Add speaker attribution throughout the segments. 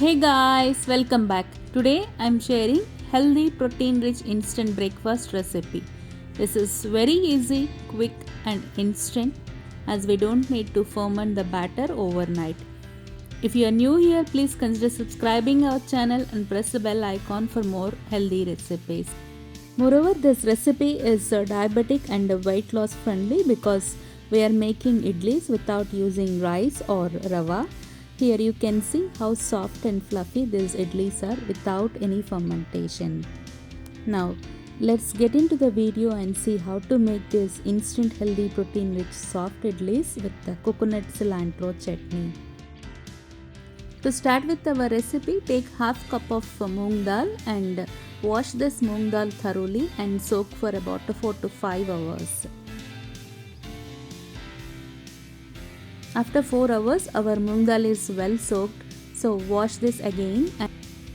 Speaker 1: Hey guys, welcome back. Today I'm sharing healthy protein rich instant breakfast recipe. This is very easy, quick and instant as we don't need to ferment the batter overnight. If you are new here, please consider subscribing our channel and press the bell icon for more healthy recipes. Moreover, this recipe is diabetic and weight loss friendly because we are making idlis without using rice or rava. Here you can see how soft and fluffy these idlis are without any fermentation. Now let's get into the video and see how to make this instant healthy protein rich soft idlis with the coconut cilantro chutney. To start with our recipe, take half cup of moong dal and wash this moong dal thoroughly and soak for about 4 to 5 hours. After 4 hours, our moong dal is well soaked, so wash this again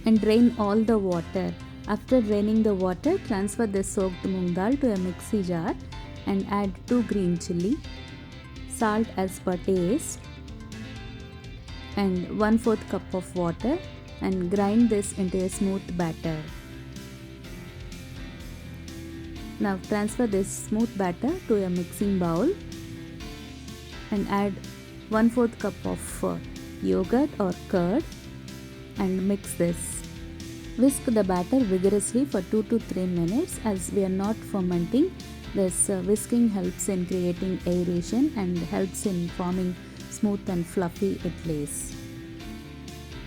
Speaker 1: and drain all the water. After draining the water, transfer the soaked moong dal to a mixie jar and add 2 green chilli, salt as per taste and 1/4 cup of water and grind this into a smooth batter. Now transfer this smooth batter to a mixing bowl and add 1/4 cup of yogurt or curd and mix this. Whisk the batter vigorously for 2 to 3 minutes as we are not fermenting. This whisking helps in creating aeration and helps in forming smooth and fluffy idlis.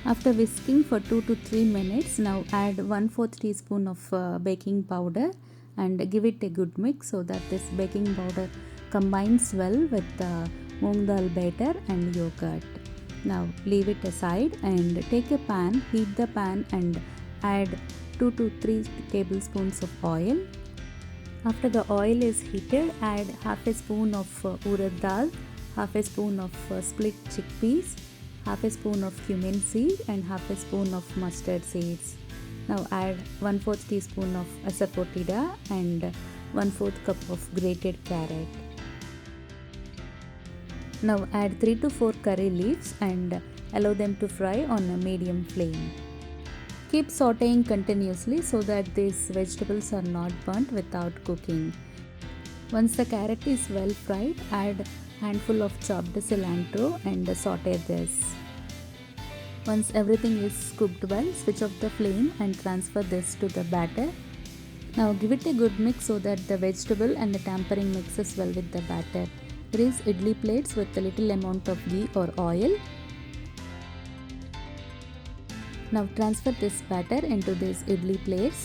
Speaker 1: After whisking for 2 to 3 minutes, now add 1/4 teaspoon of baking powder and give it a good mix so that this baking powder combines well with the moong dal batter and yogurt. Now leave it aside and take a pan, heat the pan and add 2 to 3 tablespoons of oil. After the oil is heated, add half a spoon of urad dal, half a spoon of split chickpeas, half a spoon of cumin seed and half a spoon of mustard seeds. Now add 1/4 teaspoon of asafoetida and 1/4 cup of grated carrot. Now add 3 to 4 curry leaves and allow them to fry on a medium flame. Keep sauteing continuously so that these vegetables are not burnt without cooking. Once the carrot is well fried, add handful of chopped cilantro and saute this. Once everything is cooked well, switch off the flame and transfer this to the batter. Now give it a good mix so that the vegetable and the tempering mixes well with the batter. Grease idli plates with a little amount of ghee or oil. Now transfer this batter into these idli plates.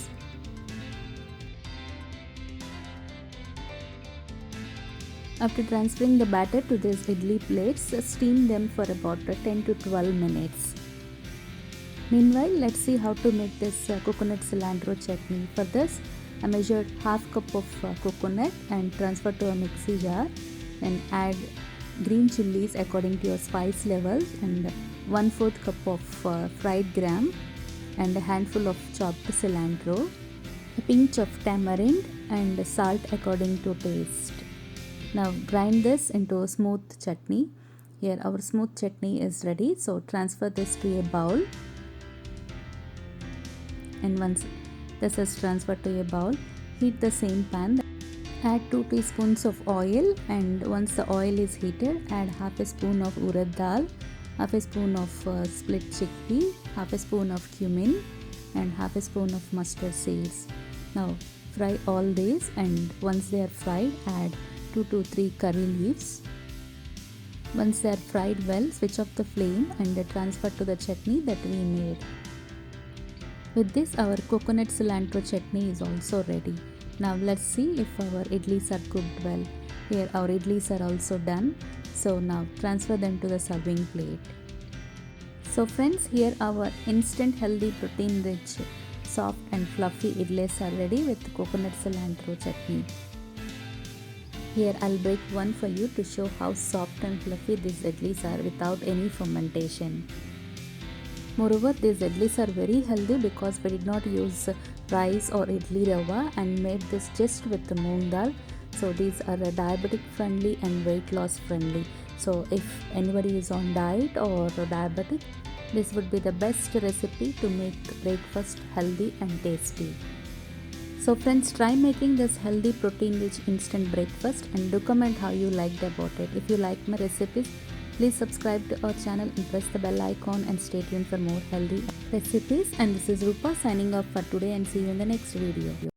Speaker 1: After transferring the batter to these idli plates, steam them for about 10 to 12 minutes. Meanwhile, let's see how to make this coconut cilantro chutney. For this, I measured half cup of coconut and transfer to a mixie jar and add green chilies according to your spice levels and 1/4 cup of fried gram and a handful of chopped cilantro, a pinch of tamarind and salt according to taste. Now grind this into a smooth chutney. Here our smooth chutney is ready, so transfer this to a bowl. And once this is transferred to a bowl, heat the same pan. Add 2 teaspoons of oil and once the oil is heated, add half a spoon of urad dal, half a spoon of split chickpea, half a spoon of cumin and half a spoon of mustard seeds. Now fry all these and once they are fried, add 2 to 3 curry leaves. Once they are fried well, switch off the flame and transfer to the chutney that we made. With this, our coconut cilantro chutney is also ready. Now let's see if our idlis are cooked well. Here our idlis are also done. So now transfer them to the serving plate. So friends, here our instant healthy protein rich soft and fluffy idlis are ready with coconut cilantro chutney. Here I'll break one for you to show how soft and fluffy these idlis are without any fermentation. Moreover, these idlis are very healthy because we did not use rice or idli rava and made this just with the moong dal. So these are diabetic friendly and weight loss friendly. So if anybody is on diet or diabetic, This would be the best recipe to make breakfast healthy and tasty. So friends, try making this healthy protein rich instant breakfast and do comment how you liked about it. If you like my recipes, please subscribe to our channel and press the bell icon and stay tuned for more healthy recipes. And this is Rupa signing off for today, and see you in the next video.